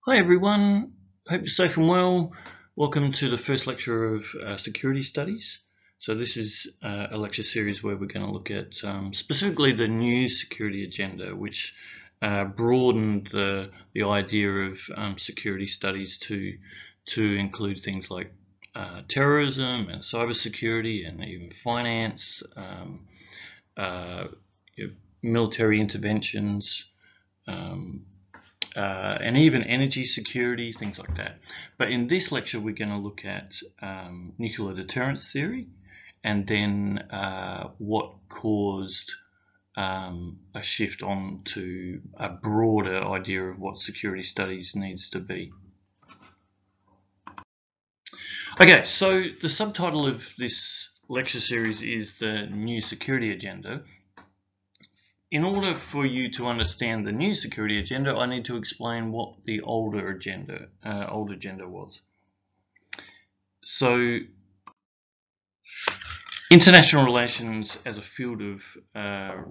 Hi everyone, hope you're safe and well. Welcome to the first lecture of security studies. So this is a lecture series where we're going to look at specifically the new security agenda, which broadened the idea of security studies to include things like terrorism and cybersecurity and even finance, military interventions, and even energy security, things like that. But in this lecture, we're going to look at nuclear deterrence theory, and then what caused a shift on to a broader idea of what security studies needs to be. Okay, so the subtitle of this lecture series is the new security agenda. In order for you to understand the new security agenda, I need to explain what the old agenda was. So, international relations as a field of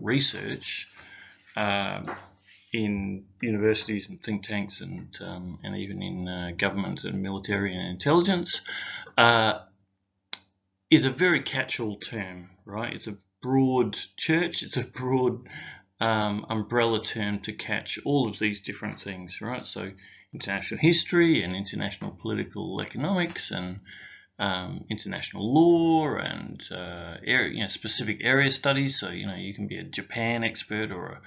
research in universities and think tanks and even in government and military and intelligence is a very catch-all term, right? It's a broad church, it's a broad umbrella term to catch all of these different things, right? So international history and international political economics and international law and specific area studies. So you can be a Japan expert or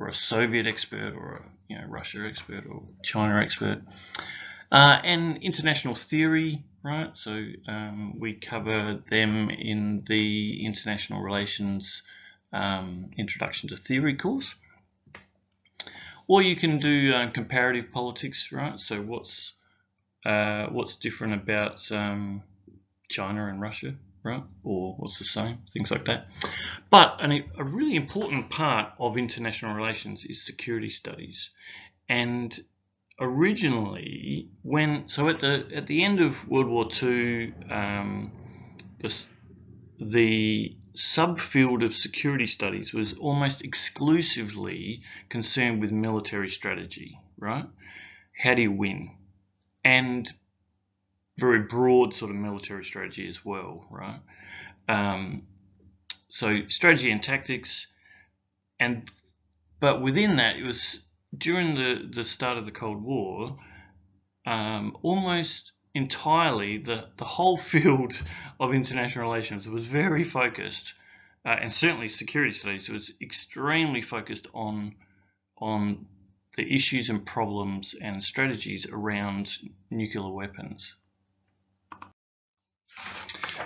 a Soviet expert or a Russia expert or China expert. And international theory, right? So we cover them in the international relations introduction to theory course. Or you can do comparative politics, right? So what's different about China and Russia, right? Or what's the same, things like that. But a really important part of international relations is security studies. And originally, at the end of World War II, the subfield of security studies was almost exclusively concerned with military strategy, right? How do you win? And very broad sort of military strategy as well, right? So strategy and tactics, but within that, it was during the start of the Cold War, almost entirely the whole field of international relations was very focused, and certainly security studies was extremely focused on the issues and problems and strategies around nuclear weapons.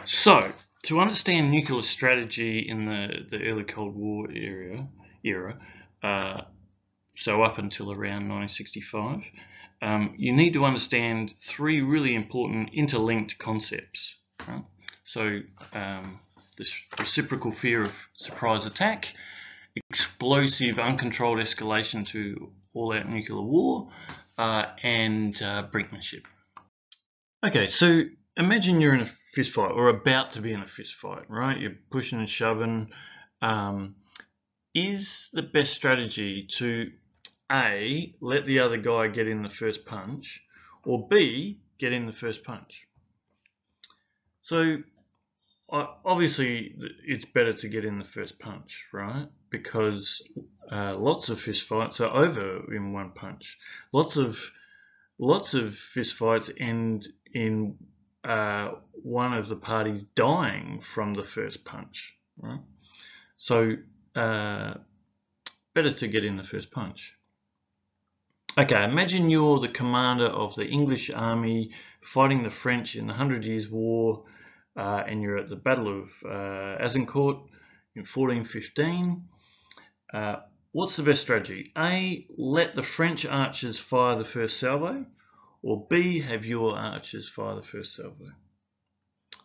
So, to understand nuclear strategy in the early Cold War era, so up until around 1965, you need to understand three really important interlinked concepts. Right? So, the reciprocal fear of surprise attack, explosive uncontrolled escalation to all-out nuclear war, and brinkmanship. Okay, so imagine you're in a fist fight or about to be in a fist fight, right? You're pushing and shoving. Is the best strategy to A, let the other guy get in the first punch, or B, get in the first punch? So obviously it's better to get in the first punch, right? Because lots of fist fights are over in one punch. Lots of fist fights end in one of the parties dying from the first punch, right? So better to get in the first punch. Okay, imagine you're the commander of the English army fighting the French in the 100 Years' War, and you're at the Battle of Azincourt in 1415. What's the best strategy? A, let the French archers fire the first salvo, or B, have your archers fire the first salvo.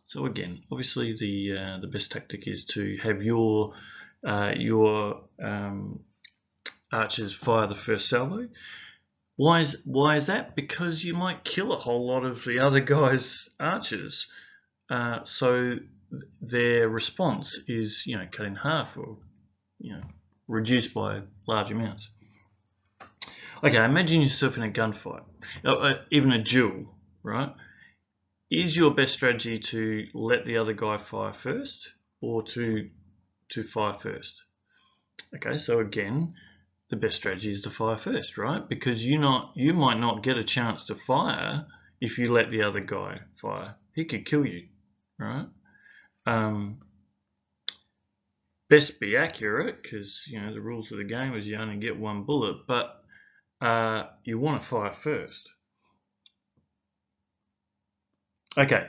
So again, obviously the best tactic is to have your archers fire the first salvo. Why is that? Because you might kill a whole lot of the other guy's archers, so their response is cut in half or reduced by large amounts. Okay, imagine yourself in a gunfight, even a duel, right? Is your best strategy to let the other guy fire first, or to fire first? Okay, so again, the best strategy is to fire first, right? Because you might not get a chance to fire if you let the other guy fire. He could kill you, right? Best be accurate, because the rules of the game is you only get one bullet, but you want to fire first. Okay,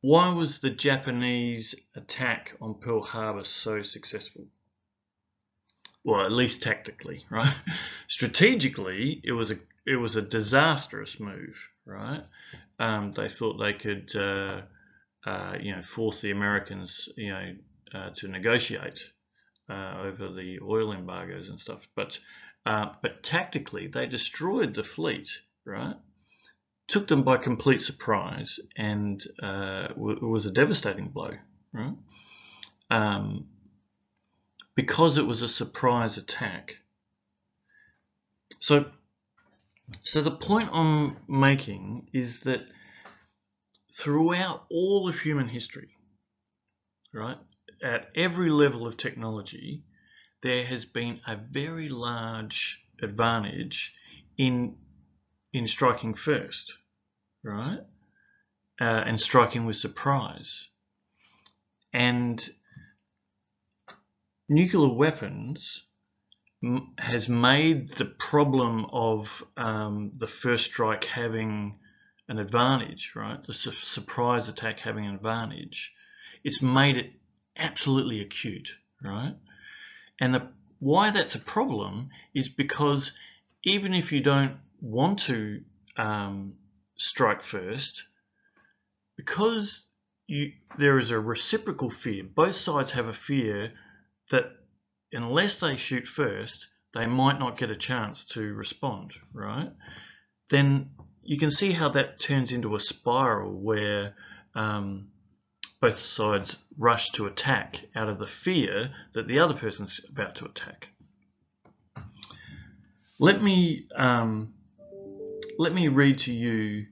why was the Japanese attack on Pearl Harbor so successful? Well, at least tactically, right? Strategically, it was a disastrous move, right? They thought they could, force the Americans, to negotiate over the oil embargoes and stuff. But tactically, they destroyed the fleet, right? Took them by complete surprise, and it was a devastating blow, right? Because it was a surprise attack. So the point I'm making is that throughout all of human history, right, at every level of technology, there has been a very large advantage in striking first, right, and striking with surprise. And nuclear weapons has made the problem of the first strike having an advantage, right? The surprise attack having an advantage. It's made it absolutely acute, right? And why that's a problem is because even if you don't want to strike first, because there is a reciprocal fear, both sides have a fear that unless they shoot first, they might not get a chance to respond, right? Then you can see how that turns into a spiral where both sides rush to attack out of the fear that the other person's about to attack. Let me read to you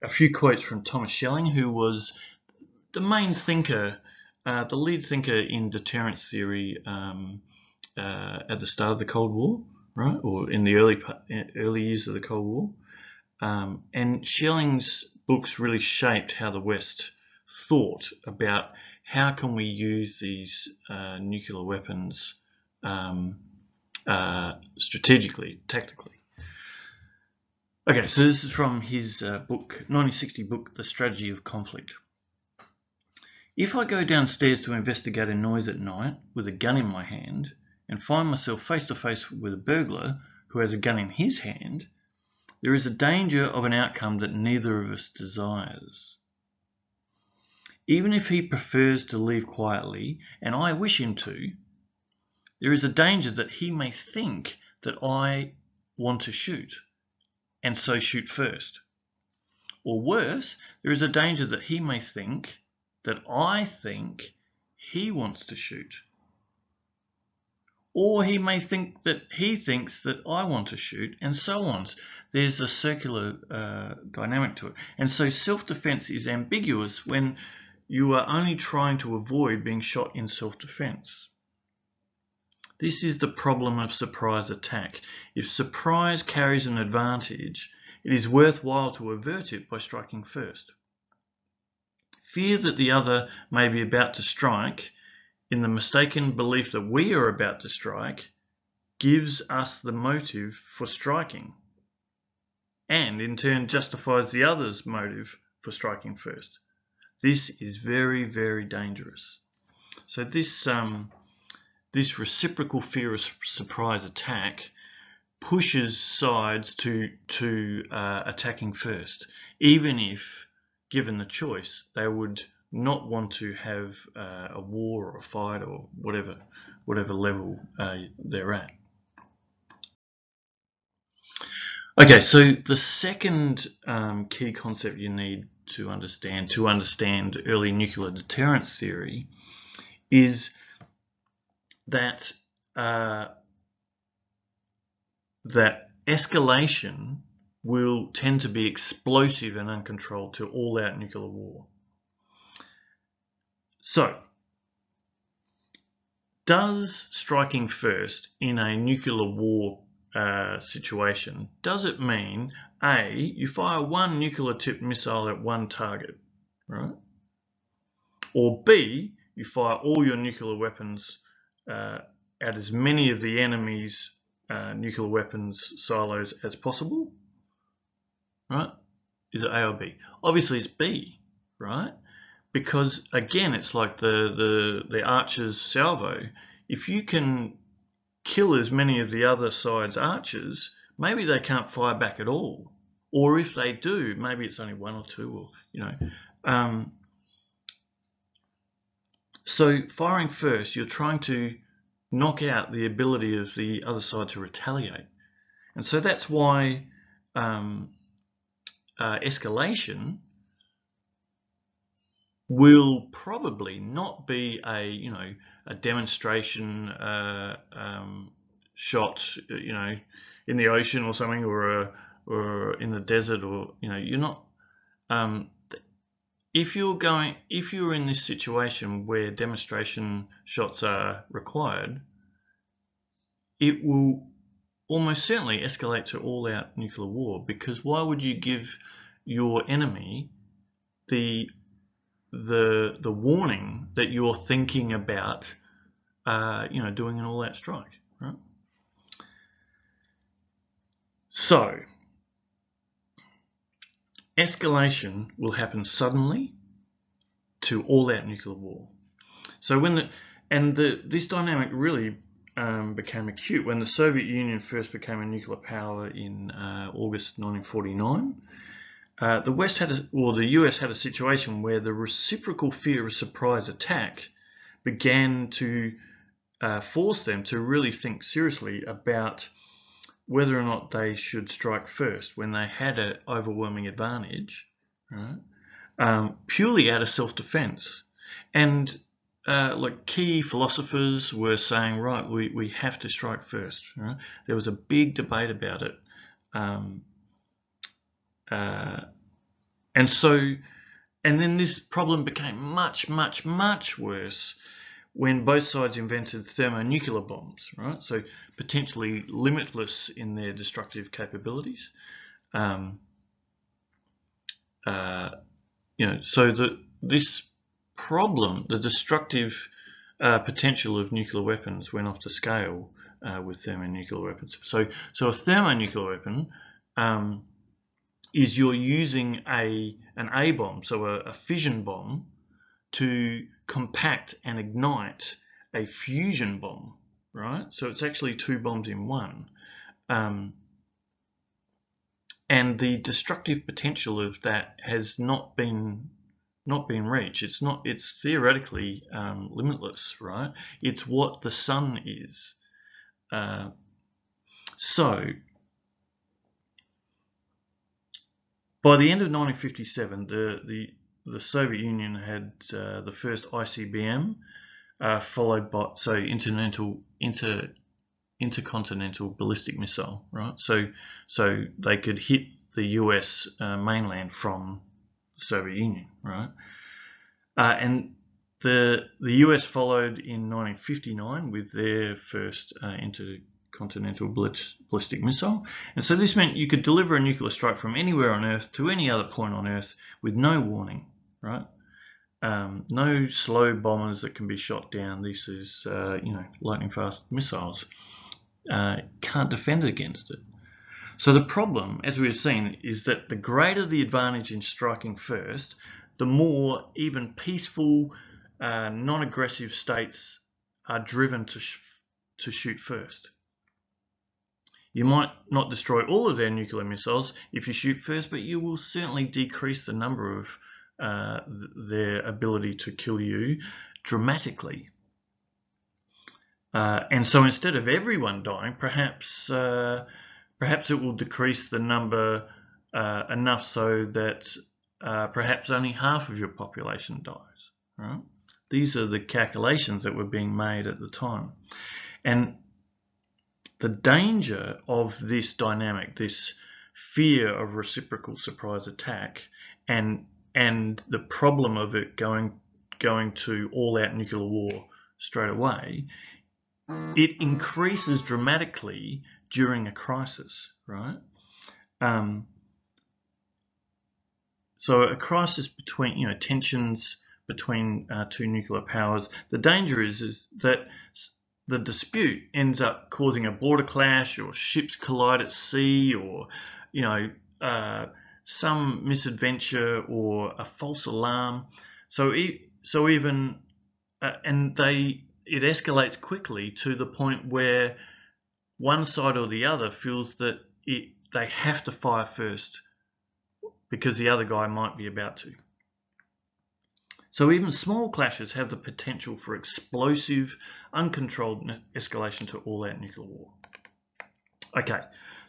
a few quotes from Thomas Schelling, who was the main thinker, the lead thinker in deterrence theory at the start of the Cold War, right, or in the early years of the Cold War. And Schelling's books really shaped how the West thought about how can we use these nuclear weapons strategically, tactically. Okay, so this is from his 1960 book, The Strategy of Conflict. If I go downstairs to investigate a noise at night with a gun in my hand and find myself face to face with a burglar who has a gun in his hand, there is a danger of an outcome that neither of us desires. Even if he prefers to leave quietly, and I wish him to, there is a danger that he may think that I want to shoot, and so shoot first. Or worse, there is a danger that he may think that I think he wants to shoot. Or he may think that he thinks that I want to shoot, and so on. There's a circular dynamic to it. And so self-defense is ambiguous when you are only trying to avoid being shot in self-defense. This is the problem of surprise attack. If surprise carries an advantage, it is worthwhile to avert it by striking first. Fear that the other may be about to strike, in the mistaken belief that we are about to strike, gives us the motive for striking, and in turn justifies the other's motive for striking first. This is very, very dangerous. So this reciprocal fear of surprise attack pushes sides to attacking first, even if, given the choice, they would not want to have a war or a fight or whatever level they're at. Okay, so the second key concept you need to understand early nuclear deterrence theory is that that escalation will tend to be explosive and uncontrolled to all-out nuclear war. So, does striking first in a nuclear war situation, does it mean, A, you fire one nuclear-tipped missile at one target, right? Or B, you fire all your nuclear weapons at as many of the enemy's nuclear weapons silos as possible, right? Is it A or B? Obviously it's B, right? Because again, it's like the archer's salvo. If you can kill as many of the other side's archers, maybe they can't fire back at all. Or if they do, maybe it's only one or two, or, you know. So firing first, you're trying to knock out the ability of the other side to retaliate. And so that's why escalation will probably not be a demonstration shot, in the ocean or something, or in the desert, or you're not. If you're in this situation where demonstration shots are required, it will almost certainly escalate to all-out nuclear war, because why would you give your enemy the warning that you're thinking about doing an all-out strike, right? So escalation will happen suddenly to all-out nuclear war. So this dynamic really became acute when the Soviet Union first became a nuclear power in August 1949. The US had a situation where the reciprocal fear of surprise attack began to force them to really think seriously about whether or not they should strike first when they had an overwhelming advantage, right? Purely out of self-defense. And like key philosophers were saying, right, we have to strike first. Right? There was a big debate about it. And then this problem became much, much, much worse when both sides invented thermonuclear bombs, right? So potentially limitless in their destructive capabilities. This problem, the destructive potential of nuclear weapons, went off the scale with thermonuclear weapons. So a thermonuclear weapon is you're using an A bomb, so a fission bomb, to compact and ignite a fusion bomb, right? So it's actually two bombs in one. And the destructive potential of that has not been reached. It's theoretically limitless, right? It's what the sun is. So by the end of 1957, the Soviet Union had the first ICBM, followed by intercontinental ballistic missile, right? So they could hit the US mainland from the Soviet Union, right? And the US followed in 1959 with their first intercontinental ballistic missile. And so this meant you could deliver a nuclear strike from anywhere on Earth to any other point on Earth with no warning, right? No slow bombers that can be shot down. This is, lightning fast missiles. Can't defend against it. So the problem, as we've seen, is that the greater the advantage in striking first, the more even peaceful, non-aggressive states are driven to shoot first. You might not destroy all of their nuclear missiles if you shoot first, but you will certainly decrease the number of their ability to kill you dramatically. And so instead of everyone dying, perhaps it will decrease the number enough so that perhaps only half of your population dies. Right? These are the calculations that were being made at the time. And the danger of this dynamic, this fear of reciprocal surprise attack, and the problem of it going to all-out nuclear war straight away, it increases dramatically during a crisis, right? So a crisis between, tensions between two nuclear powers, the danger is that the dispute ends up causing a border clash, or ships collide at sea, or some misadventure or a false alarm. So even it escalates quickly to the point where one side or the other feels that they have to fire first because the other guy might be about to. So even small clashes have the potential for explosive, uncontrolled escalation to all-out nuclear war. Okay,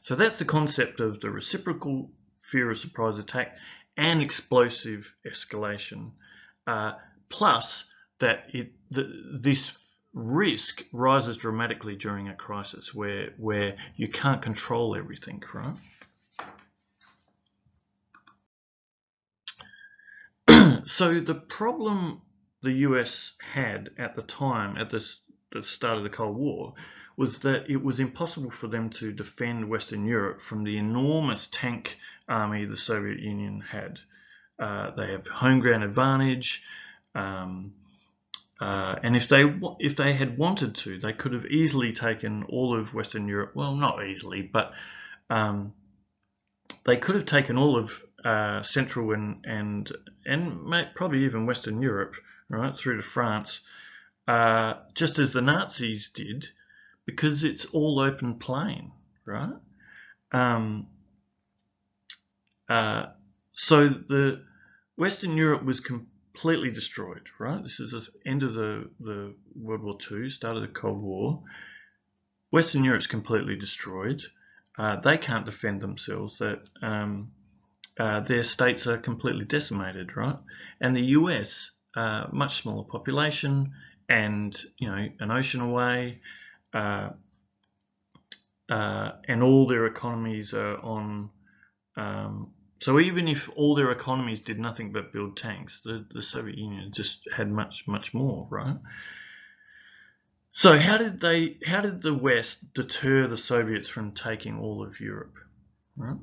so that's the concept of the reciprocal fear of surprise attack and explosive escalation, plus that this risk rises dramatically during a crisis where you can't control everything, right? So the problem the US had at the time, at the start of the Cold War, was that it was impossible for them to defend Western Europe from the enormous tank army the Soviet Union had. They have home ground advantage, and if they had wanted to, they could have easily taken all of Western Europe. Well, not easily, but they could have taken all of Central and probably even Western Europe, right, through to France, just as the Nazis did, because it's all open plain, right? So the Western Europe was completely destroyed, right? This is the end of the World War II, start of the Cold War. Western Europe's completely destroyed. They can't defend themselves. Their states are completely decimated, right? And the US, much smaller population, and an ocean away, and all their economies are on. So even if all their economies did nothing but build tanks, the Soviet Union just had much more, right? So how did the West deter the Soviets from taking all of Europe, right?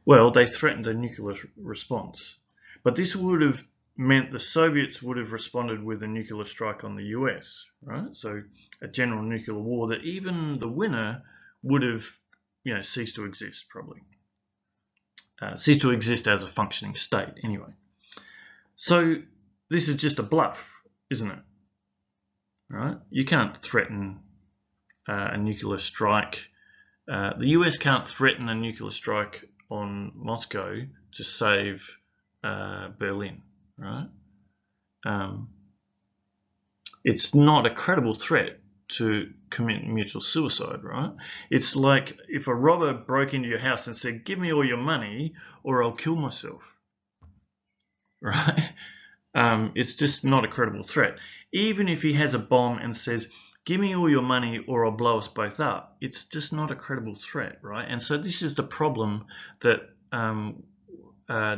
Well, they threatened a nuclear response, but this would have meant the Soviets would have responded with a nuclear strike on the US, right? So a general nuclear war that even the winner would have, ceased to exist, probably. Ceased to exist as a functioning state, anyway. So this is just a bluff, isn't it? Right? You can't threaten a nuclear strike. The US can't threaten a nuclear strike on Moscow to save Berlin, right? It's not a credible threat to commit mutual suicide, right? It's like if a robber broke into your house and said, "Give me all your money or I'll kill myself," right? It's just not a credible threat. Even if he has a bomb and says, "Give me all your money or I'll blow us both up," it's just not a credible threat, right? And so this is the problem that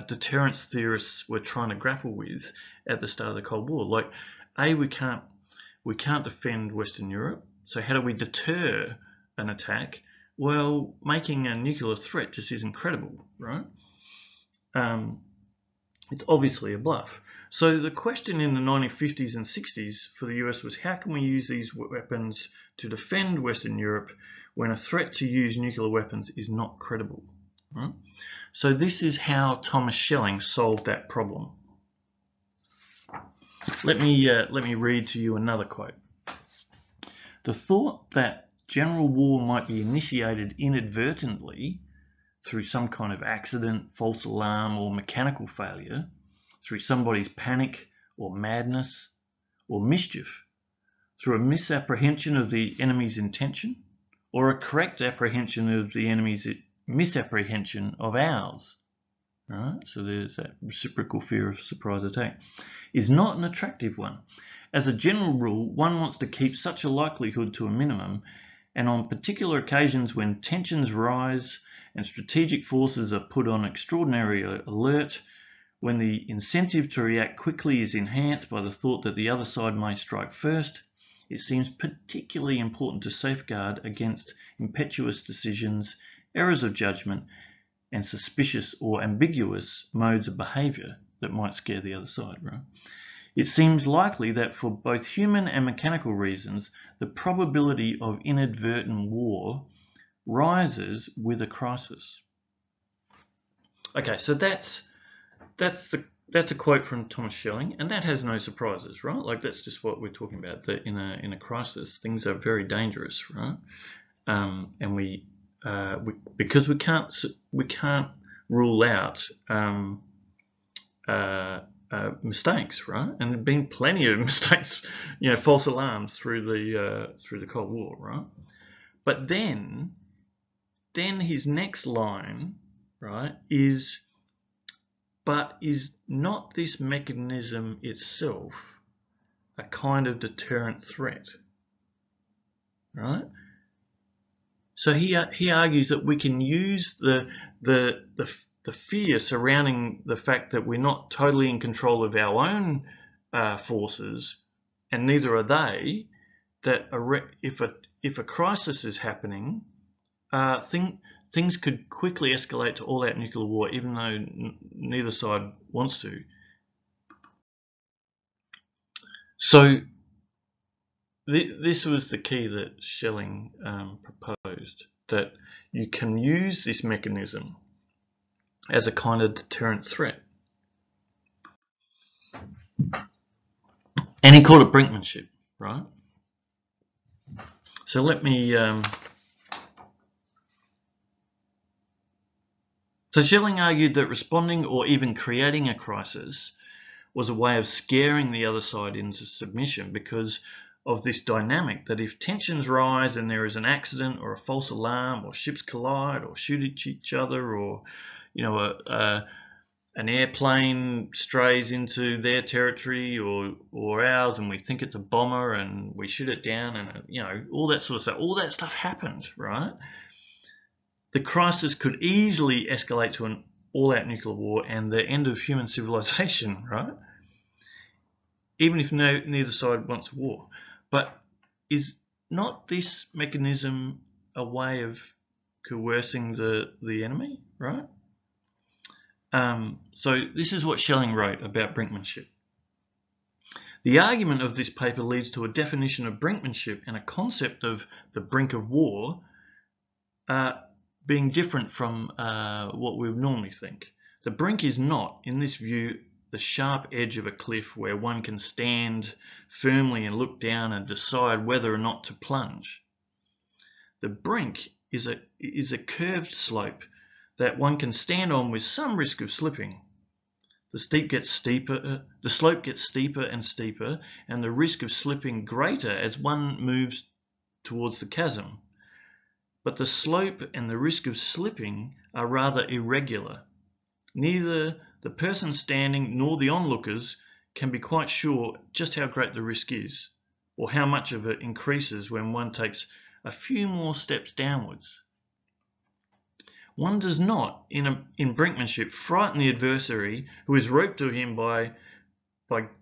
deterrence theorists were trying to grapple with at the start of the Cold War. Like, we can't defend Western Europe, so how do we deter an attack? Well, making a nuclear threat just isn't credible, right? It's obviously a bluff. So the question in the 1950s and 60s for the US was, how can we use these weapons to defend Western Europe when a threat to use nuclear weapons is not credible? Right? So this is how Thomas Schelling solved that problem. Let me read to you another quote. The thought that general war might be initiated inadvertently through some kind of accident, false alarm, or mechanical failure, through somebody's panic or madness or mischief, through a misapprehension of the enemy's intention, or a correct apprehension of the enemy's misapprehension of ours, right? So there's that reciprocal fear of surprise attack, is not an attractive one. As a general rule, one wants to keep such a likelihood to a minimum, and on particular occasions when tensions rise and strategic forces are put on extraordinary alert, when the incentive to react quickly is enhanced by the thought that the other side may strike first, it seems particularly important to safeguard against impetuous decisions, errors of judgment, and suspicious or ambiguous modes of behaviour that might scare the other side, right? It seems likely that for both human and mechanical reasons, the probability of inadvertent war rises with a crisis. Okay, so that's a quote from Thomas Schelling, and that has no surprises, right? Like, that's just what we're talking about. That in a crisis, things are very dangerous, right? And because we can't rule out mistakes, right? And there've been plenty of mistakes, false alarms through the Cold War, right? But then his next line, right, is, but is not this mechanism itself a kind of deterrent threat, right? So he argues that we can use the fear surrounding the fact that we're not totally in control of our own forces, and neither are they. That if a crisis is happening, things could quickly escalate to all-out nuclear war, even though neither side wants to. So this was the key that Schelling proposed, that you can use this mechanism as a kind of deterrent threat. And he called it brinkmanship, right? So let me... So Schelling argued that responding or even creating a crisis was a way of scaring the other side into submission because of this dynamic that if tensions rise and there is an accident or a false alarm or ships collide or shoot at each other, or an airplane strays into their territory or ours and we think it's a bomber and we shoot it down, and all that sort of stuff, all that stuff happened, right? The crisis could easily escalate to an all-out nuclear war and the end of human civilization, right? Even if neither side wants war. But is not this mechanism a way of coercing the enemy, right? So this is what Schelling wrote about brinkmanship. The argument of this paper leads to a definition of brinkmanship and a concept of the brink of war being different from what we would normally think. The brink is not, in this view, the sharp edge of a cliff where one can stand firmly and look down and decide whether or not to plunge. The brink is a curved slope that one can stand on with some risk of slipping. The slope gets steeper and steeper, and the risk of slipping greater as one moves towards the chasm. But the slope and the risk of slipping are rather irregular. Neither the person standing nor the onlookers can be quite sure just how great the risk is, or how much of it increases when one takes a few more steps downwards. One does not, in brinkmanship, frighten the adversary who is roped to him by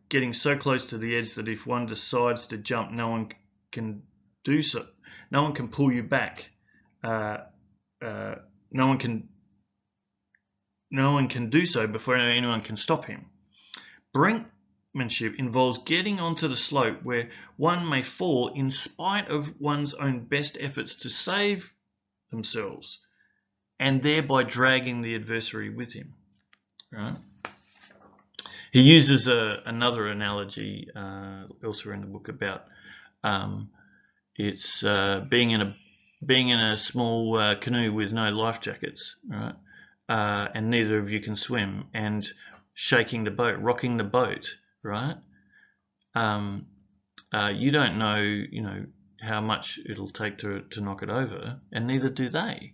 getting so close to the edge that if one decides to jump, no one can do so. No one can pull you back. No one can do so before anyone can stop him. Brinkmanship involves getting onto the slope where one may fall in spite of one's own best efforts to save themselves, and thereby dragging the adversary with him. Right? He uses another analogy elsewhere in the book about it's being in a small canoe with no life jackets, right? And neither of you can swim, and shaking the boat, rocking the boat, right? You don't know, how much it'll take to knock it over, and neither do they,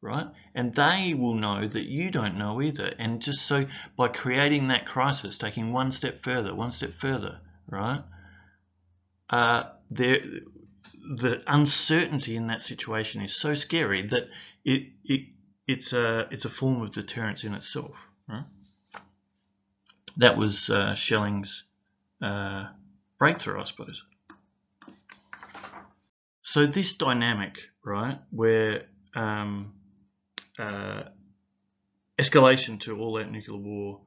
right? And they will know that you don't know either. And just so by creating that crisis, taking one step further, right? the uncertainty in that situation is so scary that it's a form of deterrence in itself, right? That was Schelling's breakthrough, I suppose. So this dynamic, right, where escalation to all-out nuclear war,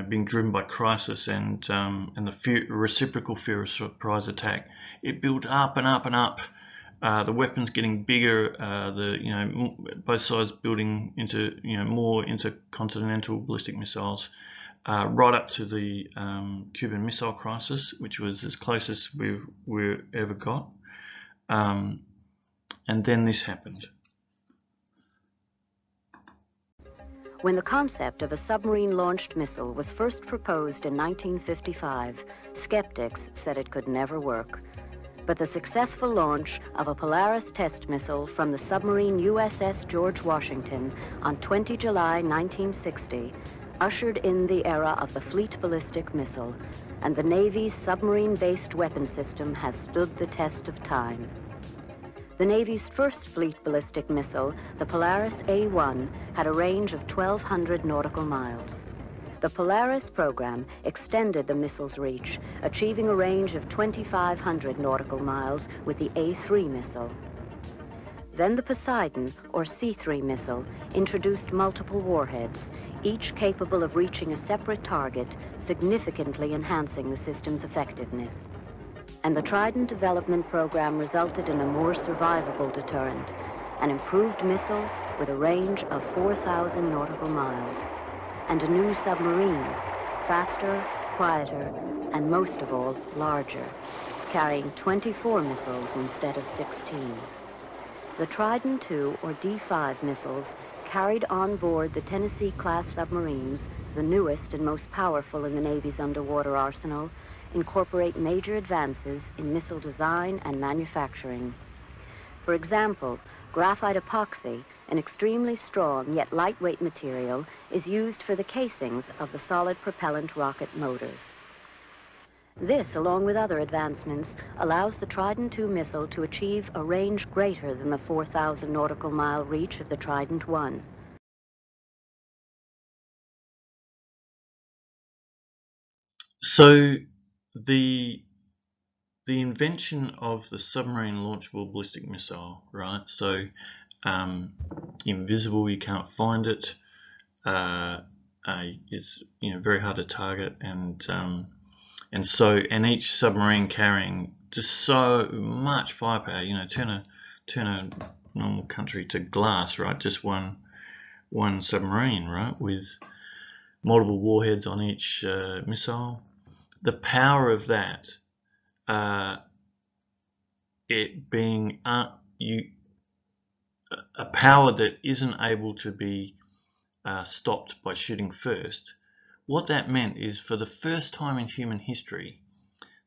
being driven by crisis and the reciprocal fear of surprise attack, it built up and up and up. The weapons getting bigger, both sides building into more intercontinental ballistic missiles, right up to the Cuban Missile Crisis, which was as close as we've ever got. And then this happened. When the concept of a submarine-launched missile was first proposed in 1955, skeptics said it could never work. But the successful launch of a Polaris test missile from the submarine USS George Washington on 20 July 1960 ushered in the era of the fleet ballistic missile, and the Navy's submarine-based weapon system has stood the test of time. The Navy's first fleet ballistic missile, the Polaris A-1, had a range of 1,200 nautical miles. The Polaris program extended the missile's reach, achieving a range of 2,500 nautical miles with the A-3 missile. Then the Poseidon, or C-3 missile, introduced multiple warheads, each capable of reaching a separate target, significantly enhancing the system's effectiveness. And the Trident development program resulted in a more survivable deterrent, an improved missile with a range of 4,000 nautical miles, and a new submarine, faster, quieter, and most of all, larger, carrying 24 missiles instead of 16. The Trident II, or D-5 missiles, carried on board the Tennessee-class submarines, the newest and most powerful in the Navy's underwater arsenal, incorporate major advances in missile design and manufacturing. For example, graphite epoxy, an extremely strong yet lightweight material, is used for the casings of the solid propellant rocket motors. This, along with other advancements, allows the Trident II missile to achieve a range greater than the 4,000 nautical mile reach of the Trident I. So the invention of the submarine launchable ballistic missile, right? So invisible, you can't find it. It's very hard to target, and each submarine carrying just so much firepower. Turn a normal country to glass, right? Just one submarine, right, with multiple warheads on each missile. The power of that, it being a power that isn't able to be stopped by shooting first, what that meant is, for the first time in human history,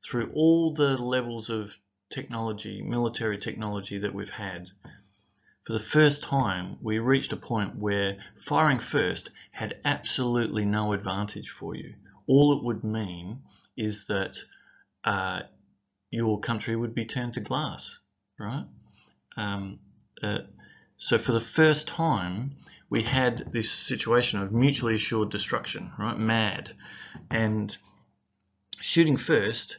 through all the levels of technology, military technology that we've had, for the first time we reached a point where firing first had absolutely no advantage for you. All it would mean is that your country would be turned to glass, right? So for the first time, we had this situation of mutually assured destruction, right? MAD. And shooting first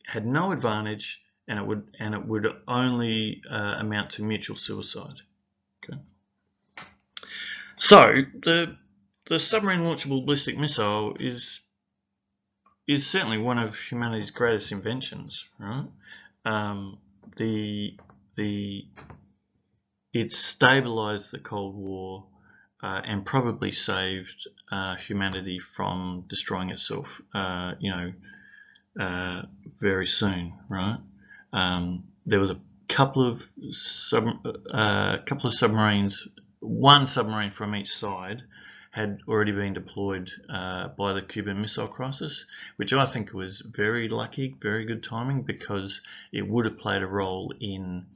had no advantage, and it would only amount to mutual suicide. Okay. So the submarine launchable ballistic missile is certainly one of humanity's greatest inventions, right? It stabilized the Cold War and probably saved humanity from destroying itself, very soon, right? There was a couple of submarines. One submarine from each side had already been deployed by the Cuban Missile Crisis, which I think was very lucky, very good timing, because it would have played a role in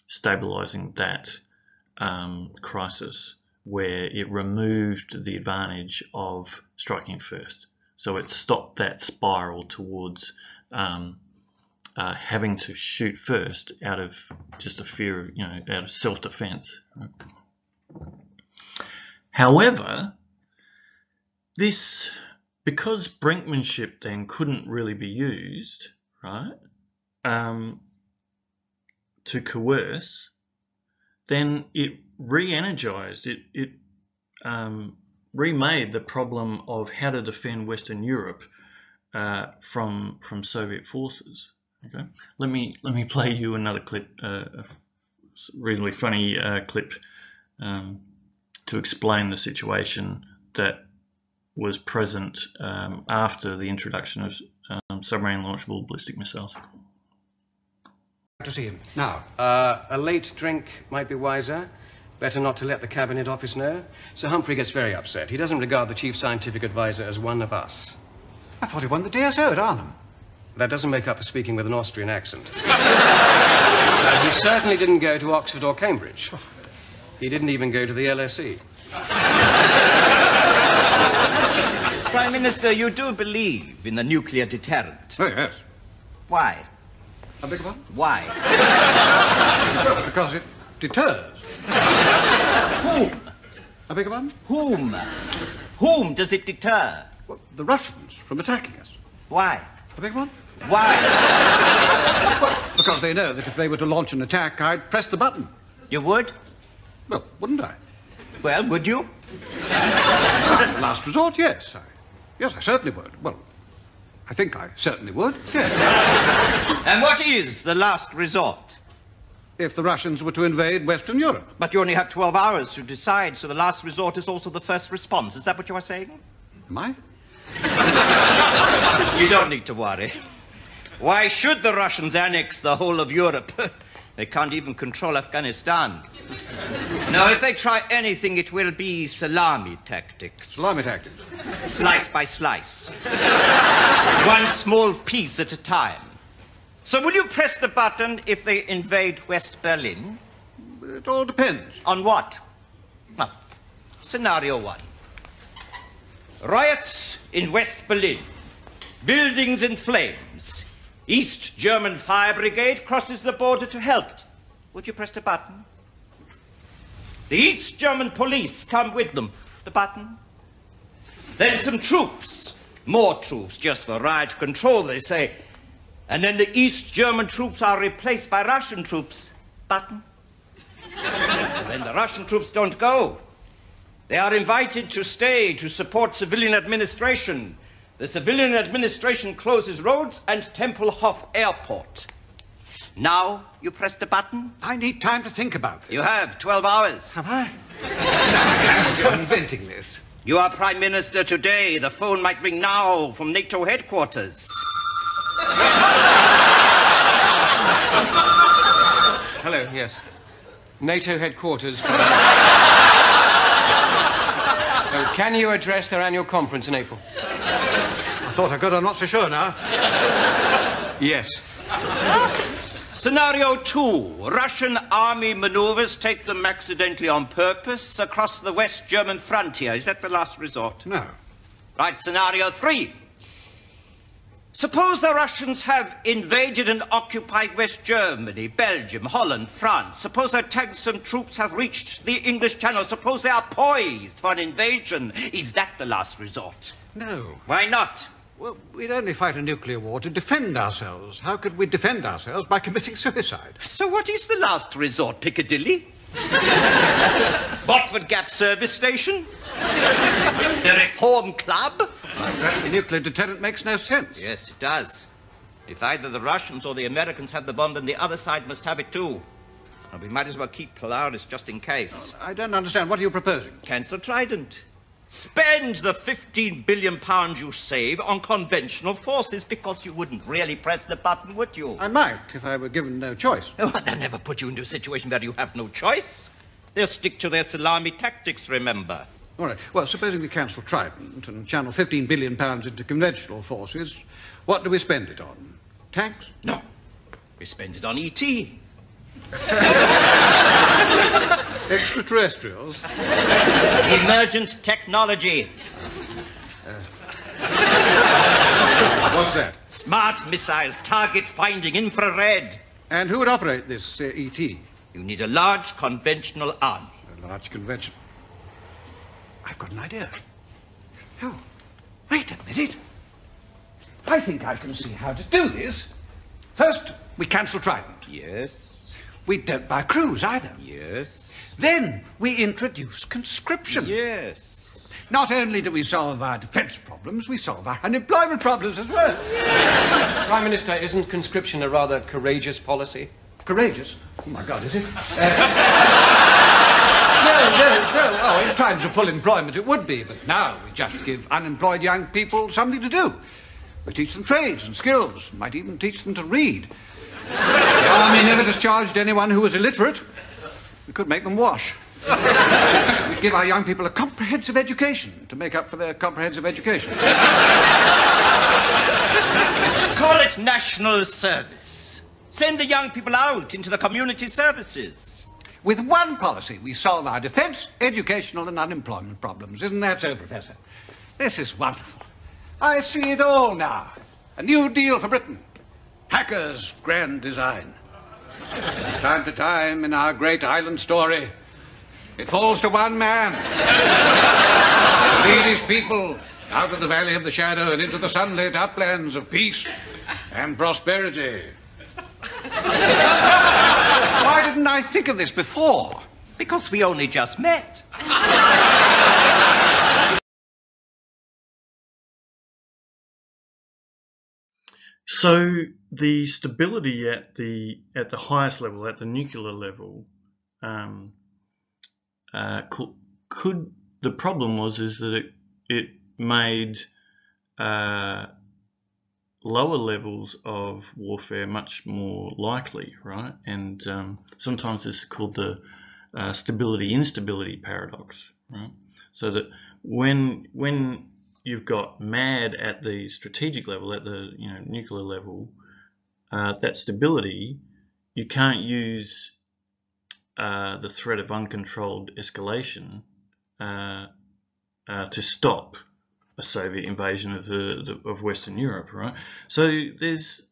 stabilizing that crisis, where it removed the advantage of striking first. So it stopped that spiral towards having to shoot first out of just a fear of, out of self-defense. Right? However, because brinkmanship then couldn't really be used, right, to coerce, then it re-energized, it remade the problem of how to defend Western Europe from Soviet forces. Okay, let me play you another clip, a reasonably funny clip, to explain the situation that was present after the introduction of submarine launchable ballistic missiles. To see him now. A late drink might be wiser. Better not to let the Cabinet Office know. Sir Humphrey gets very upset. He doesn't regard the Chief Scientific Advisor as one of us. I thought he won the DSO at Arnhem. That doesn't make up for speaking with an Austrian accent. He certainly didn't go to Oxford or Cambridge. He didn't even go to the LSE. Prime Minister, you do believe in the nuclear deterrent? Oh, yes. Why? I beg your pardon? Why? Because it deters. Whom? I beg your pardon? Whom? Whom does it deter? Well, the Russians from attacking us. Why? I beg your pardon? Why? Well, because they know that if they were to launch an attack, I'd press the button. You would? Well, wouldn't I? Well, would you? Last resort, yes. Yes, I certainly would. Well, I think I certainly would, yes. And what is the last resort? If the Russians were to invade Western Europe. But you only have 12 hours to decide, so the last resort is also the first response. Is that what you are saying? Am I? You don't need to worry. Why should the Russians annex the whole of Europe? They can't even control Afghanistan. No, if they try anything, it will be salami tactics. Salami tactics. Slice by slice. One small piece at a time. So will you press the button if they invade West Berlin? It all depends. On what? Well, scenario one. Riots in West Berlin. Buildings in flames. East German fire brigade crosses the border to help. Would you press the button? The East German police come with them. The button. Then some troops. More troops, just for riot control, they say. And then the East German troops are replaced by Russian troops. Button. Then the Russian troops don't go. They are invited to stay to support civilian administration. The civilian administration closes roads and Tempelhof Airport. Now you press the button? I need time to think about it. You have 12 hours. Have I? I'm inventing this. You are Prime Minister today. The phone might ring now from NATO headquarters. Hello, yes. NATO headquarters. Can you address their annual conference in April? I thought I could. I'm not so sure now. Yes. Scenario 2. Russian army maneuvers take them accidentally on purpose across the West German frontier. Is that the last resort? No. Right, scenario 3. Suppose the Russians have invaded and occupied West Germany, Belgium, Holland, France. Suppose their tanks and troops have reached the English Channel. Suppose they are poised for an invasion. Is that the last resort? No. Why not? Well, we'd only fight a nuclear war to defend ourselves. How could we defend ourselves by committing suicide? So what is the last resort, Piccadilly? Watford Gap Service Station? The Reform Club? The nuclear deterrent makes no sense. Yes, it does. If either the Russians or the Americans have the bomb, then the other side must have it too. And we might as well keep Polaris just in case. I don't understand. What are you proposing? Cancel Trident. Spend the £15 billion you save on conventional forces, because you wouldn't really press the button, would you? I might, if I were given no choice. Oh, they'll never put you into a situation where you have no choice. They'll stick to their salami tactics, remember. All right. Well, supposing we cancel Trident and channel £15 billion into conventional forces, what do we spend it on? Tanks? No. We spend it on E.T. Extraterrestrials? Emergent technology. What What's that? Smart missiles, target finding, infrared. And who would operate this ET? You need a large conventional army. A large convention. I've got an idea. Oh, wait a minute. I think I can see how to do this. First, we cancel Trident. Yes. We don't buy crews either. Yes. Then we introduce conscription. Yes. Not only do we solve our defence problems, we solve our unemployment problems as well. Prime Minister, isn't conscription a rather courageous policy? Courageous? Oh, my God, is it? No. Oh, in times of full employment it would be, but now we just give unemployed young people something to do. We teach them trades and skills, might even teach them to read. The army never discharged anyone who was illiterate. We could make them wash. We'd give our young people a comprehensive education to make up for their comprehensive education. Call it national service. Send the young people out into the community services. With one policy, we solve our defence, educational and unemployment problems. Isn't that so, Professor? This is wonderful. I see it all now. A new deal for Britain. Hacker's grand design. From time to time in our great island story, it falls to one man. To lead his people out of the valley of the shadow and into the sunlit uplands of peace and prosperity. Why didn't I think of this before? Because we only just met. So the stability at the highest level, at the nuclear level, could the problem was that it made lower levels of warfare much more likely, right? And sometimes this is called the stability-instability paradox, right? So that when you've got MAD at the strategic level, at the nuclear level, that stability, you can't use the threat of uncontrolled escalation to stop a Soviet invasion of Western Europe, right? So there's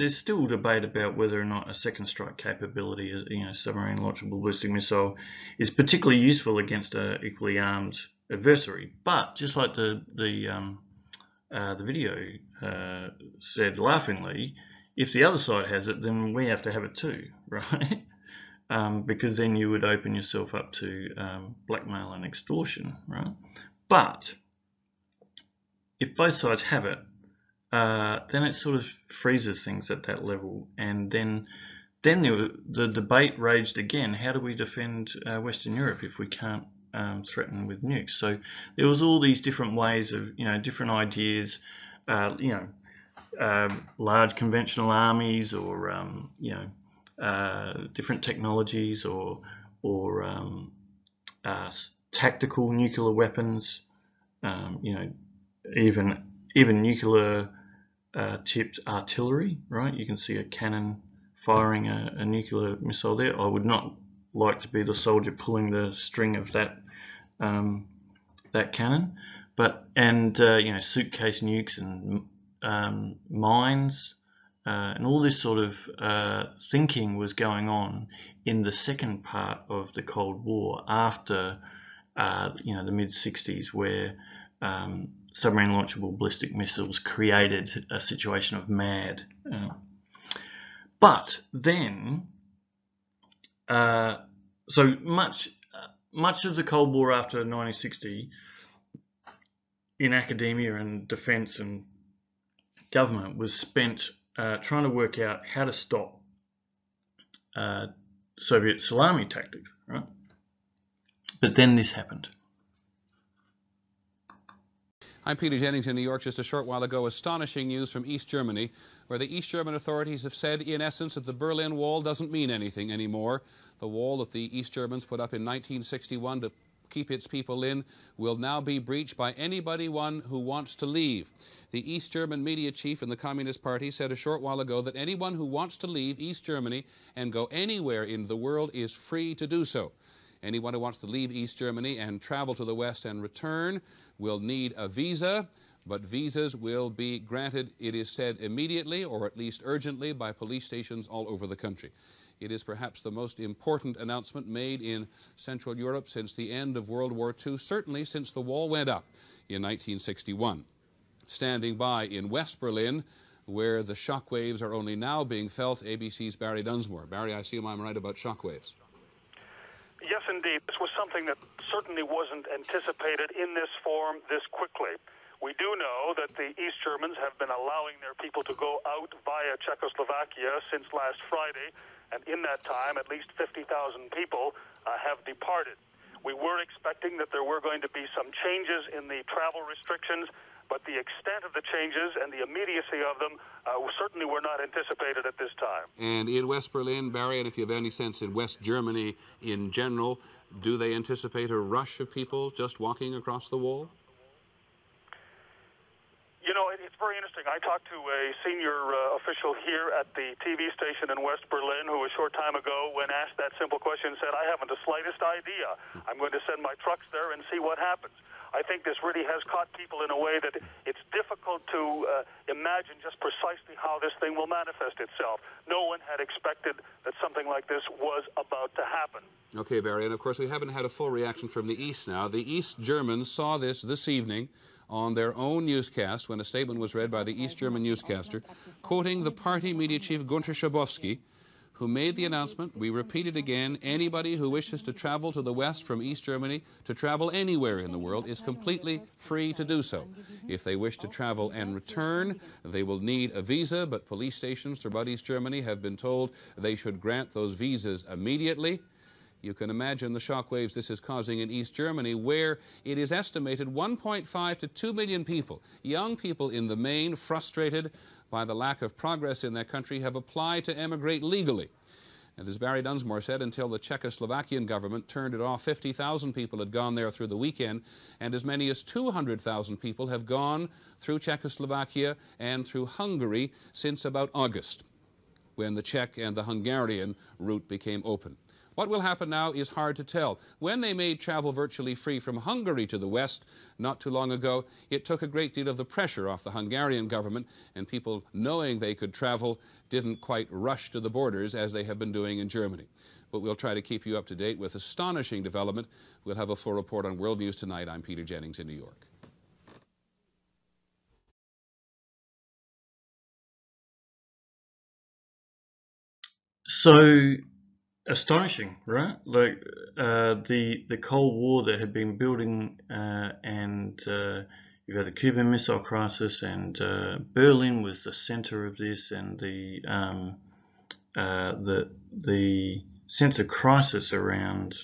still debate about whether or not a second strike capability, submarine launchable ballistic missile, is particularly useful against an equally armed adversary. But just like the video said laughingly, if the other side has it, then we have to have it too, right? Because then you would open yourself up to blackmail and extortion, right? But if both sides have it, then it sort of freezes things at that level, and then the debate raged again. How do we defend Western Europe if we can't threaten with nukes? So there was all these different ways of, different ideas, large conventional armies, or different technologies, or tactical nuclear weapons, even nuclear tipped artillery, right? You can see a cannon firing a nuclear missile there. I would not like to be the soldier pulling the string of that cannon, and suitcase nukes and mines, and all this sort of thinking was going on in the second part of the Cold War, after the mid-60s, where submarine launchable ballistic missiles created a situation of MAD. But then, so much of the Cold War after 1960 in academia and defence and government was spent trying to work out how to stop Soviet salami tactics, right? But then this happened. I'm Peter Jennings in New York. Just a short while ago, astonishing news from East Germany, where the East German authorities have said, in essence, that the Berlin Wall doesn't mean anything anymore. The wall that the East Germans put up in 1961 to keep its people in will now be breached by anybody who wants to leave. The East German media chief in the Communist Party said a short while ago that anyone who wants to leave East Germany and go anywhere in the world is free to do so. Anyone who wants to leave East Germany and travel to the West and return will need a visa, but visas will be granted, it is said, immediately or at least urgently by police stations all over the country. It is perhaps the most important announcement made in Central Europe since the end of World War II, certainly since the wall went up in 1961. Standing by in West Berlin, where the shockwaves are only now being felt, ABC's Barry Dunsmore. Barry, I assume I'm right about shockwaves. Yes, indeed. This was something that certainly wasn't anticipated in this form this quickly. We do know that the East Germans have been allowing their people to go out via Czechoslovakia since last Friday, and in that time, at least 50,000 people have departed. We were expecting that there were going to be some changes in the travel restrictions, but the extent of the changes and the immediacy of them certainly were not anticipated at this time. And in West Berlin, Barry, and if you have any sense in West Germany in general, do they anticipate a rush of people just walking across the wall? You know, it's very interesting. I talked to a senior official here at the TV station in West Berlin who a short time ago, when asked that simple question, said, I haven't the slightest idea. I'm going to send my trucks there and see what happens. I think this really has caught people in a way that it's difficult to imagine just precisely how this thing will manifest itself. No one had expected that something like this was about to happen. Okay, Barry, and of course we haven't had a full reaction from the East now. The East Germans saw this evening on their own newscast when a statement was read by the East German newscaster quoting the party media chief Günter Schabowski, who made the announcement, we repeat it again, anybody who wishes to travel to the West from East Germany, to travel anywhere in the world, is completely free to do so. If they wish to travel and return, they will need a visa, but police stations throughout East Germany have been told they should grant those visas immediately. You can imagine the shockwaves this is causing in East Germany, where it is estimated 1.5 to 2 million people, young people in the main, frustrated by the lack of progress in their country, have applied to emigrate legally. And as Barry Dunsmore said, until the Czechoslovakian government turned it off, 50,000 people had gone there through the weekend, and as many as 200,000 people have gone through Czechoslovakia and through Hungary since about August, when the Czech and the Hungarian route became open. What will happen now is hard to tell. When they made travel virtually free from Hungary to the West not too long ago, it took a great deal of the pressure off the Hungarian government, and people, knowing they could travel, didn't quite rush to the borders as they have been doing in Germany. But we'll try to keep you up to date with astonishing development. We'll have a full report on World News tonight. I'm Peter Jennings in New York. So astonishing, right? Like the Cold War that had been building, and you've had the Cuban Missile Crisis, and Berlin was the center of this, and the sense of crisis around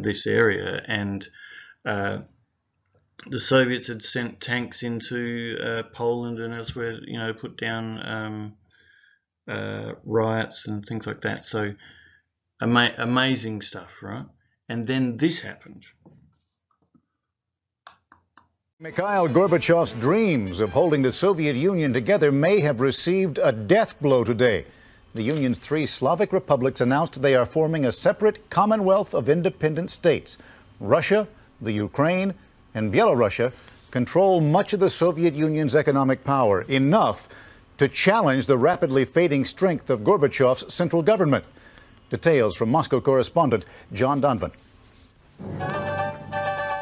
this area, and the Soviets had sent tanks into Poland and elsewhere, you know, put down riots and things like that. So amazing stuff, right? And then this happened. Mikhail Gorbachev's dreams of holding the Soviet Union together may have received a death blow today. The Union's 3 Slavic republics announced they are forming a separate Commonwealth of Independent States. Russia, the Ukraine, and Belarus control much of the Soviet Union's economic power, enough to challenge the rapidly fading strength of Gorbachev's central government. Details from Moscow correspondent John Donvan.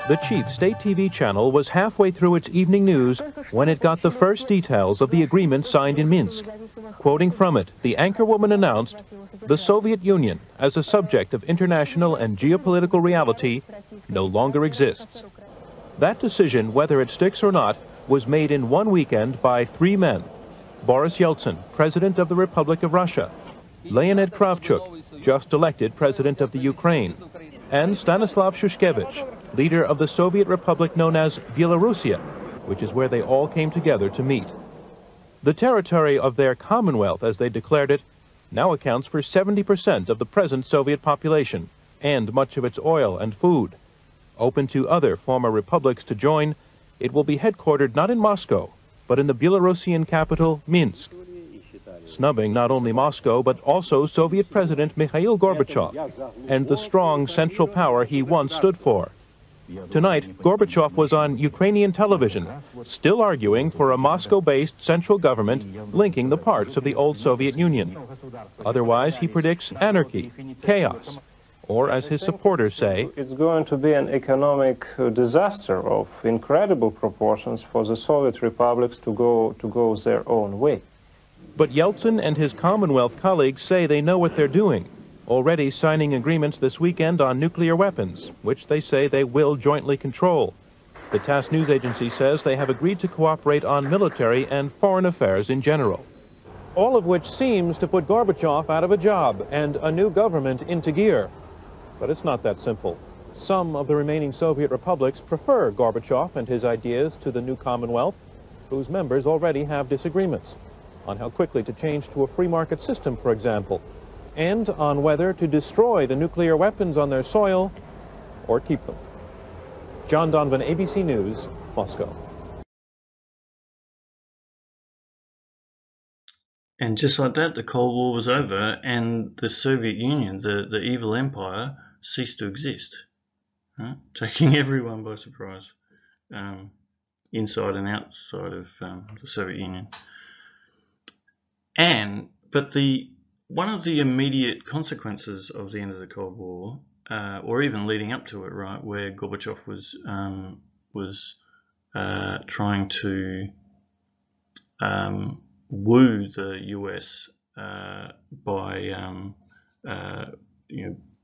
The chief state TV channel was halfway through its evening news when it got the first details of the agreement signed in Minsk. Quoting from it, the anchorwoman announced, "The Soviet Union, as a subject of international and geopolitical reality, no longer exists." That decision, whether it sticks or not, was made in one weekend by 3 men. Boris Yeltsin, President of the Republic of Russia, Leonid Kravchuk, just elected President of the Ukraine, and Stanislav Shushkevich, leader of the Soviet republic known as Belarusia, which is where they all came together to meet. The territory of their Commonwealth, as they declared it, now accounts for 70% of the present Soviet population and much of its oil and food. Open to other former republics to join, it will be headquartered not in Moscow, but in the Belarusian capital, Minsk, snubbing not only Moscow, but also Soviet President Mikhail Gorbachev and the strong central power he once stood for. Tonight, Gorbachev was on Ukrainian television, still arguing for a Moscow-based central government linking the parts of the old Soviet Union. Otherwise, he predicts anarchy, chaos, or as his supporters say, it's going to be an economic disaster of incredible proportions for the Soviet republics to go their own way. But Yeltsin and his Commonwealth colleagues say they know what they're doing, already signing agreements this weekend on nuclear weapons, which they say they will jointly control. The TASS news agency says they have agreed to cooperate on military and foreign affairs in general. All of which seems to put Gorbachev out of a job and a new government into gear. But it's not that simple. Some of the remaining Soviet republics prefer Gorbachev and his ideas to the new Commonwealth, whose members already have disagreements on how quickly to change to a free market system, for example, and on whether to destroy the nuclear weapons on their soil or keep them. John Donovan, ABC News, Moscow. And just like that, the Cold War was over and the Soviet Union, the evil empire, ceased to exist, right? Taking everyone by surprise, inside and outside of the Soviet Union. But one of the immediate consequences of the end of the Cold War, or even leading up to it, right, where Gorbachev was trying to woo the US by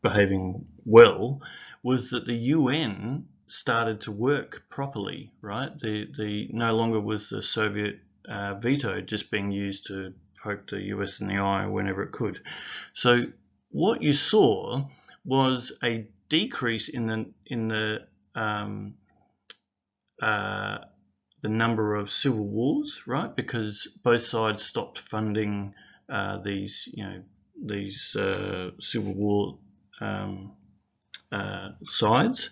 behaving well, was that the UN started to work properly, right? No longer was the Soviet veto just being used to poke the US in the eye whenever it could. So what you saw was a decrease in the number of civil wars, right? Because both sides stopped funding these civil war sides,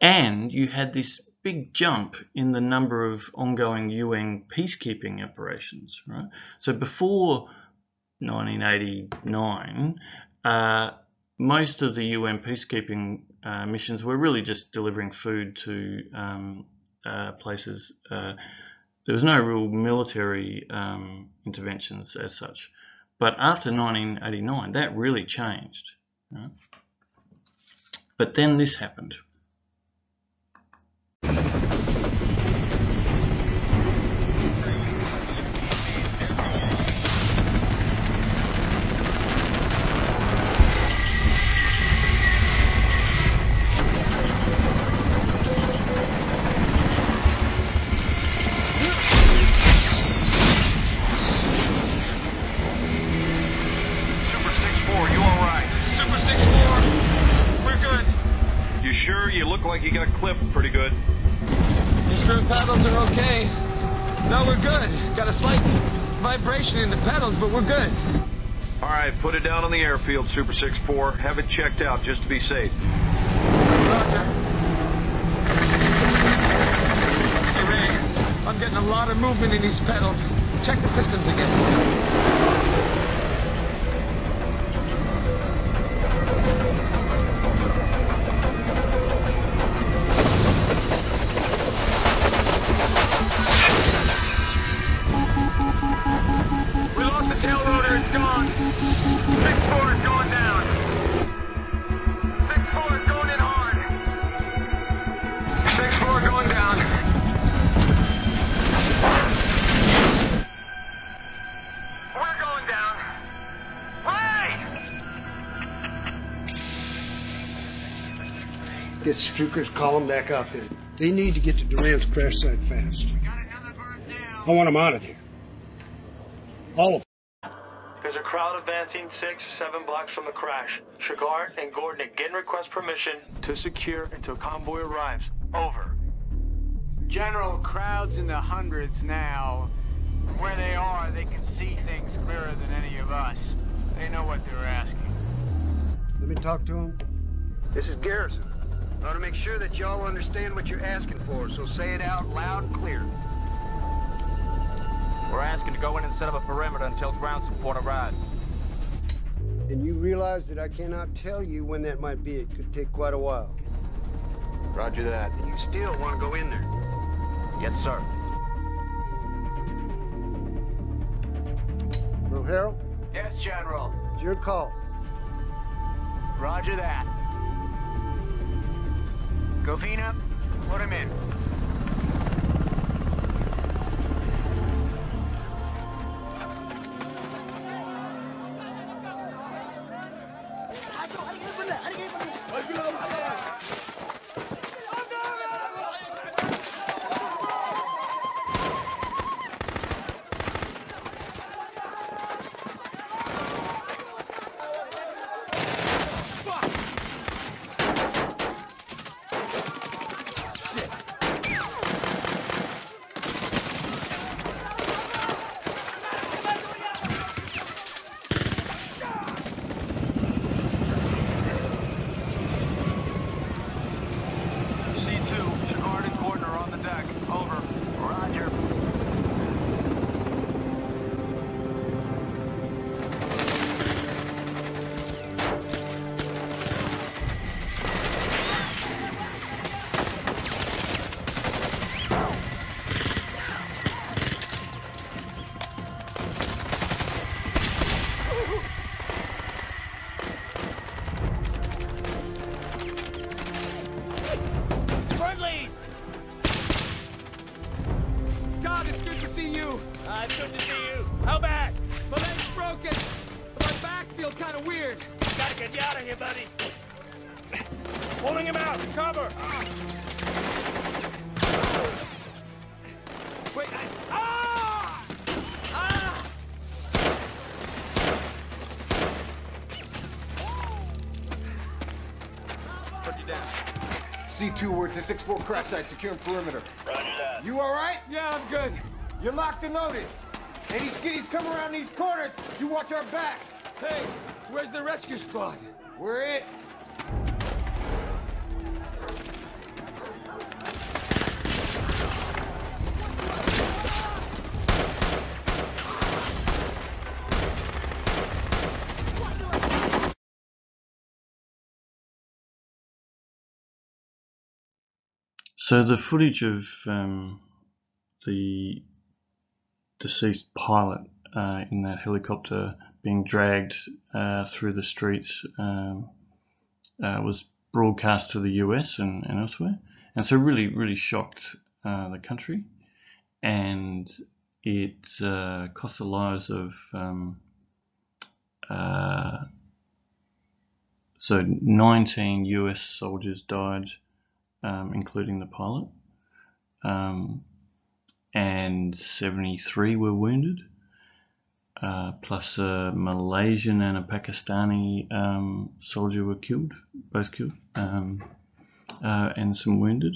and you had this big jump in the number of ongoing UN peacekeeping operations, right? So before 1989, most of the UN peacekeeping missions were really just delivering food to places. There was no real military interventions as such. But after 1989, that really changed, right? But then this happened. Like you got clipped pretty good. The screw pedals are okay. No, we're good. Got a slight vibration in the pedals, but we're good. All right, put it down on the airfield, Super 6-4. Have it checked out just to be safe. Roger. Hey, Ray, I'm getting a lot of movement in these pedals. Check the systems again. Get Strukers, call them back out there. They need to get to Durant's crash site fast. I want them out of here. All of them. There's a crowd advancing 6-7 blocks from the crash. Shagart and Gordon again request permission to secure until convoy arrives. Over. General, crowds in the hundreds now. From where they are, they can see things clearer than any of us. They know what they're asking. Let me talk to them. This is Garrison. I want to make sure that y'all understand what you're asking for, so say it out loud and clear. We're asking to go in and set up a perimeter until ground support arrives. And you realize that I cannot tell you when that might be. It could take quite a while. Roger that. And you still want to go in there? Yes, sir. Bro Harold? Yes, General. It's your call. Roger that. Govina, put him in. It's good to see you. How bad? My leg's broken. My back feels kind of weird. Gotta get you out of here, buddy. Pulling him out. Cover. Wait. Put you down. C2, we're at the 6-4 crash site, securing perimeter. Roger that. You all right? Yeah, I'm good. You're locked and loaded. Any skitties come around these corners, you watch our backs. Hey, where's the rescue squad? We're it. So the footage of the deceased pilot in that helicopter being dragged through the streets was broadcast to the US and elsewhere, and so really shocked the country, and it cost the lives of so 19 US soldiers died, including the pilot, and 73 were wounded, plus a Malaysian and a Pakistani soldier were killed, both killed, and some wounded.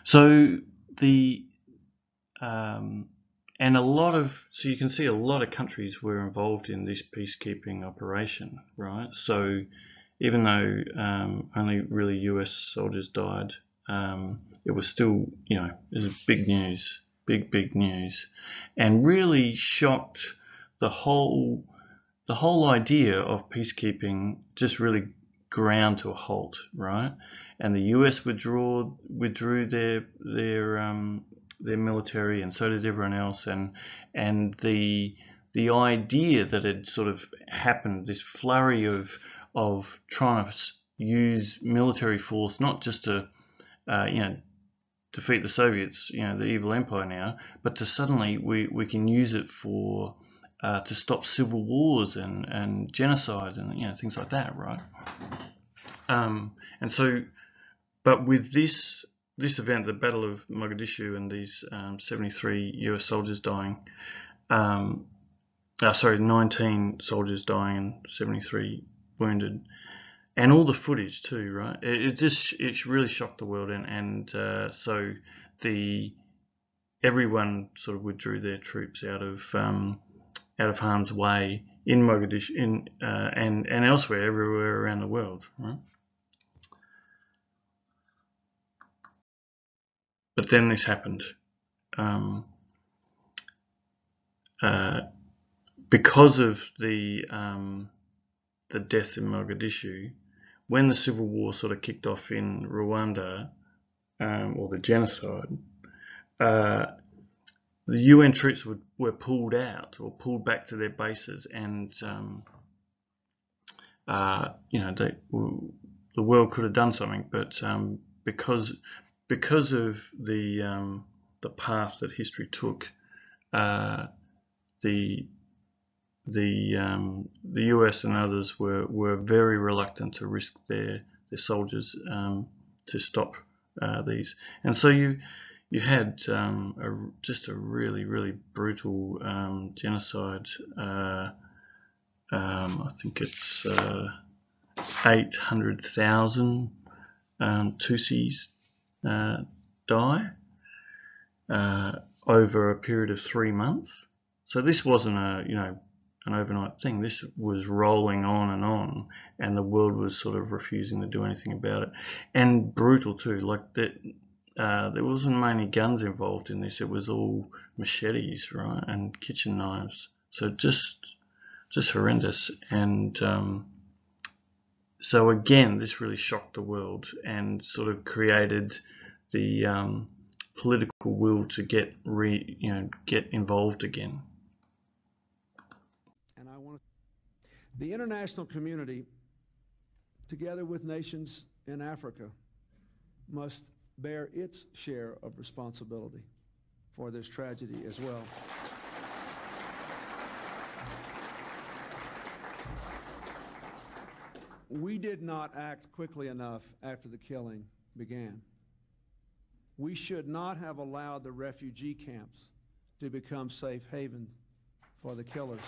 So and a lot of, so you can see a lot of countries were involved in this peacekeeping operation, right? So even though only really US soldiers died, it was still, you know, it was big news, big news, and really shocked the whole idea of peacekeeping. Just really ground to a halt, right? And the US withdrew their military, and so did everyone else, and the idea that had sort of happened, this flurry of trying to use military force, not just to defeat the Soviets, the evil empire now, but to suddenly we can use it for to stop civil wars and genocide and things like that, right? And so, but with this event, the Battle of Mogadishu, and these 73 US soldiers dying, 19 soldiers dying and 73 wounded, and all the footage too, right? It really shocked the world, and so everyone sort of withdrew their troops out of harm's way in Mogadishu, and elsewhere, everywhere around the world, right? But then this happened. Because of the deaths in Mogadishu, when the civil war sort of kicked off in Rwanda, or the genocide, the UN troops were pulled out or pulled back to their bases, and the world could have done something, but because of the path that history took, the US and others were very reluctant to risk their soldiers to stop these, and so you had just a really brutal genocide. I think it's 800,000 Tutsis die over a period of 3 months. So this wasn't an overnight thing. This was rolling on, and the world was sort of refusing to do anything about it. And brutal too. Like that, there wasn't many guns involved in this. It was all machetes, right, and kitchen knives. So just horrendous. And so again, this really shocked the world and sort of created the political will to get involved again. The international community, together with nations in Africa, must bear its share of responsibility for this tragedy as well. We did not act quickly enough after the killing began. We should not have allowed the refugee camps to become safe haven for the killers.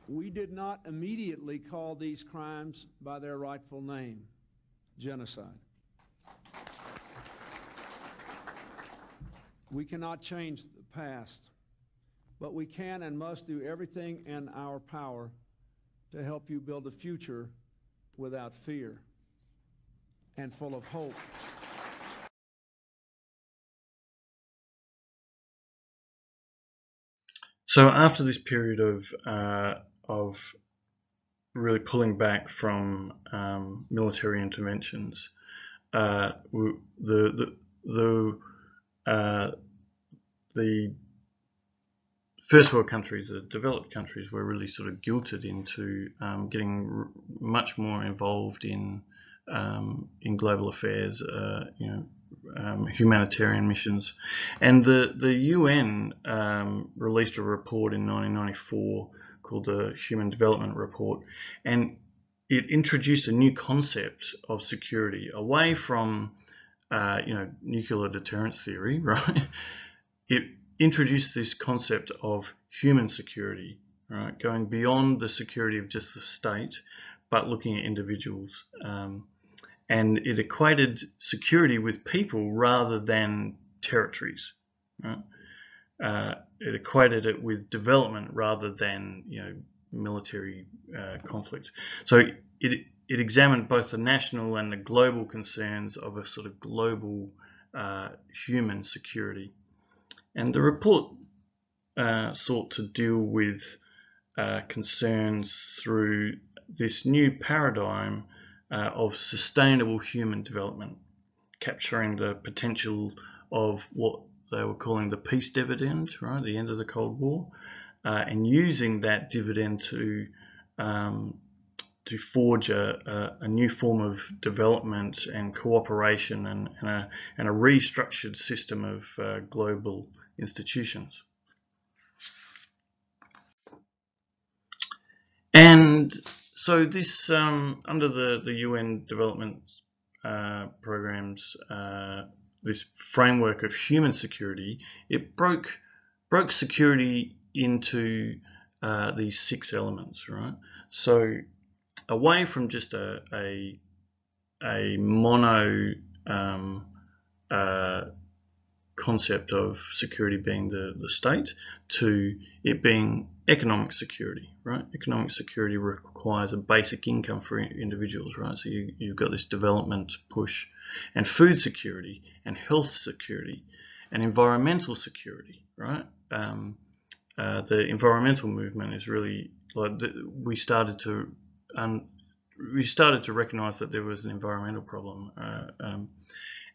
We did not immediately call these crimes by their rightful name, genocide. We cannot change the past, but we can and must do everything in our power to help you build a future without fear and full of hope. So after this period of really pulling back from military interventions, the first world countries, the developed countries, were really sort of guilted into getting much more involved in global affairs, humanitarian missions, and the UN released a report in 1994 called the Human Development Report, and it introduced a new concept of security away from nuclear deterrence theory, right? It introduced this concept of human security, right, going beyond the security of just the state, but looking at individuals. And it equated security with people rather than territories, right? It equated it with development rather than military conflict. So it examined both the national and the global concerns of a sort of global human security. And the report sought to deal with concerns through this new paradigm of sustainable human development, capturing the potential of what they were calling the peace dividend, right, the end of the Cold War, and using that dividend to forge a new form of development and cooperation and a restructured system of global institutions. And so this, under the UN development programs, this framework of human security, it broke security into these 6 elements, right? So away from just a mono concept of security being the state, to it being economic security, right? Economic security requires a basic income for individuals, right? So you've got this development push, and food security, and health security, and environmental security, right? The environmental movement is really, like, we started to we started to recognise that there was an environmental problem,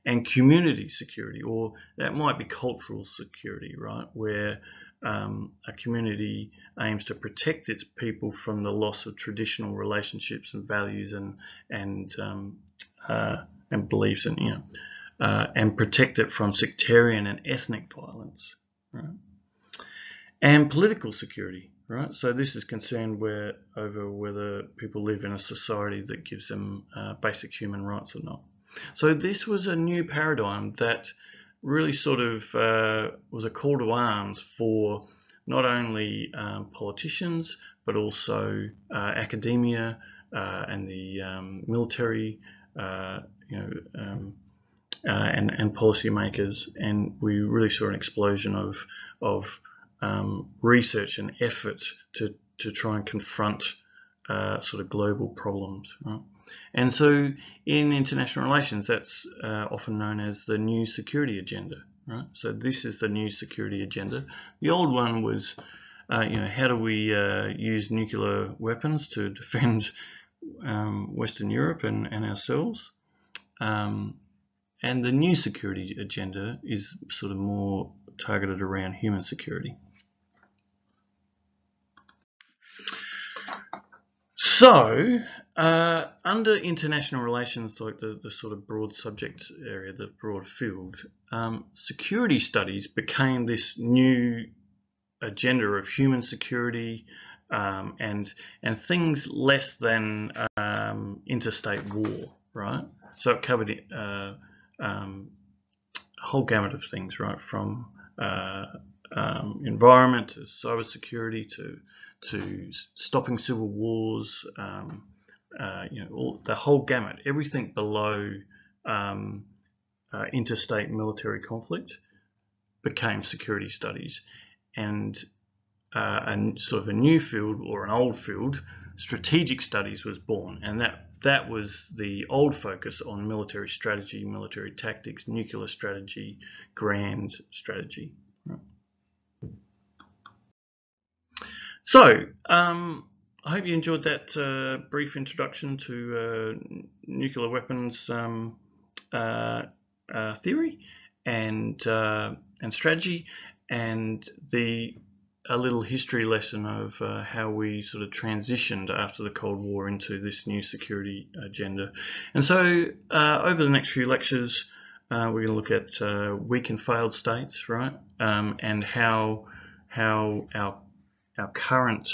and community security, or that might be cultural security, right, where a community aims to protect its people from the loss of traditional relationships and values and beliefs, and protect it from sectarian and ethnic violence, right? And political security, right? So this is concerned over whether people live in a society that gives them basic human rights or not. So this was a new paradigm that really sort of was a call to arms for not only politicians, but also academia and the military, and policymakers. And we really saw an explosion of research and effort to try and confront sort of global problems, right? And so in international relations, that's often known as the new security agenda, right? So this is the new security agenda. The old one was, how do we use nuclear weapons to defend Western Europe and ourselves? And the new security agenda is sort of more targeted around human security. So, under international relations, like the sort of broad subject area, the broad field, security studies became this new agenda of human security and things less than interstate war, right? So it covered a whole gamut of things, right, from environment to cybersecurity to stopping civil wars, the whole gamut, everything below interstate military conflict became security studies, and sort of a new field or an old field, strategic studies, was born, and that was the old focus on military strategy, military tactics, nuclear strategy, grand strategy. Right. So, I hope you enjoyed that brief introduction to nuclear weapons theory and strategy, and a little history lesson of how we sort of transitioned after the Cold War into this new security agenda. And so, over the next few lectures, we're going to look at weak and failed states, right, and how our current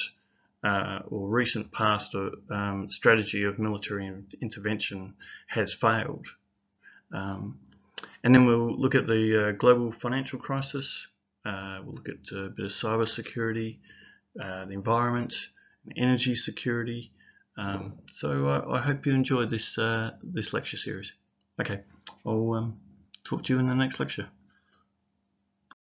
or recent past strategy of military intervention has failed. And then we'll look at the global financial crisis. We'll look at a bit of cyber security, the environment, energy security. So I hope you enjoyed this lecture series. Okay, I'll talk to you in the next lecture.